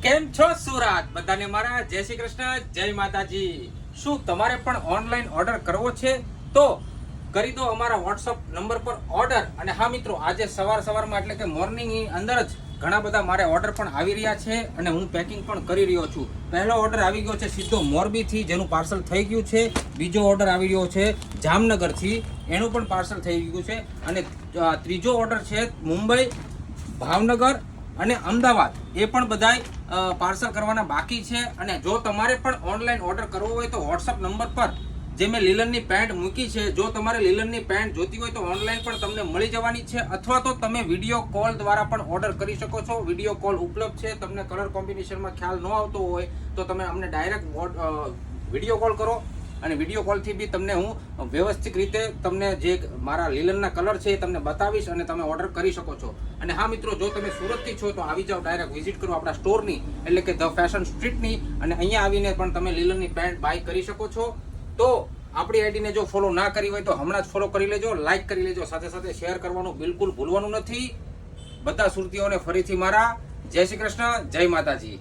કેમ છો સુરત? બધાને મારા જય શ્રી કૃષ્ણ, જય માતાજી। શું તમારે પણ ઓનલાઈન ઓર્ડર કરવો છે તો કરી દો અમારા વોટ્સઅપ નંબર પર ઓર્ડર। અને હા મિત્રો, આજે સવારમાં એટલે કે મોર્નિંગની અંદર જ ઘણા બધા મારે ઓર્ડર પણ આવી રહ્યા છે અને હું પેકિંગ પણ કરી રહ્યો છું। પહેલો ઓર્ડર આવી ગયો છે સીધો મોરબીથી, જેનું પાર્સલ થઈ ગયું છે। બીજો ઓર્ડર આવી રહ્યો છે જામનગરથી, એનું પણ પાર્સલ થઈ ગયું છે। અને ત્રીજો ઓર્ડર છે મુંબઈ, ભાવનગર અને અમદાવાદ, એ પણ બધાય પાર્સલ કરવાના બાકી છે। અને જો તમારે પણ ઓનલાઈન ઓર્ડર કરવો હોય તો વોટ્સઅપ નંબર પર જે મેં લીલનની પેન્ટ મૂકી છે, જો તમારે લીલનની પેન્ટ જોતી હોય તો ઓનલાઈન પણ તમને મળી જવાની છે, અથવા તો તમે વિડીયો કોલ દ્વારા પણ ઓર્ડર કરી શકો છો। વિડીયો કોલ ઉપલબ્ધ છે। તમને કલર કોમ્બિનેશનમાં ખ્યાલ ન આવતો હોય તો તમે અમને ડાયરેક્ટ વિડીયો કોલ કરો અને વિડીયો કોલથી બી તમને હું વ્યવસ્થિત રીતે તમને જે મારા લીલનના કલર છે એ તમને બતાવીશ અને તમે ઓર્ડર કરી શકો છો। અને હા મિત્રો, જો તમે સુરતથી છો તો આવી જાઓ, ડાયરેક્ટ વિઝિટ કરો આપણા સ્ટોરની, એટલે કે ધ ફેશન સ્ટ્રીટની, અને અહીંયા આવીને પણ તમે લીલનની પેન્ટ બાય કરી શકો છો। તો આપણી આઈડીને જો ફોલો ના કરી હોય તો હમણાં જ ફોલો કરી લેજો, લાઈક કરી લેજો, સાથે સાથે શેર કરવાનું બિલકુલ ભૂલવાનું નથી। બધા સુરતીઓને ફરીથી મારા જય શ્રી કૃષ્ણ, જય માતાજી।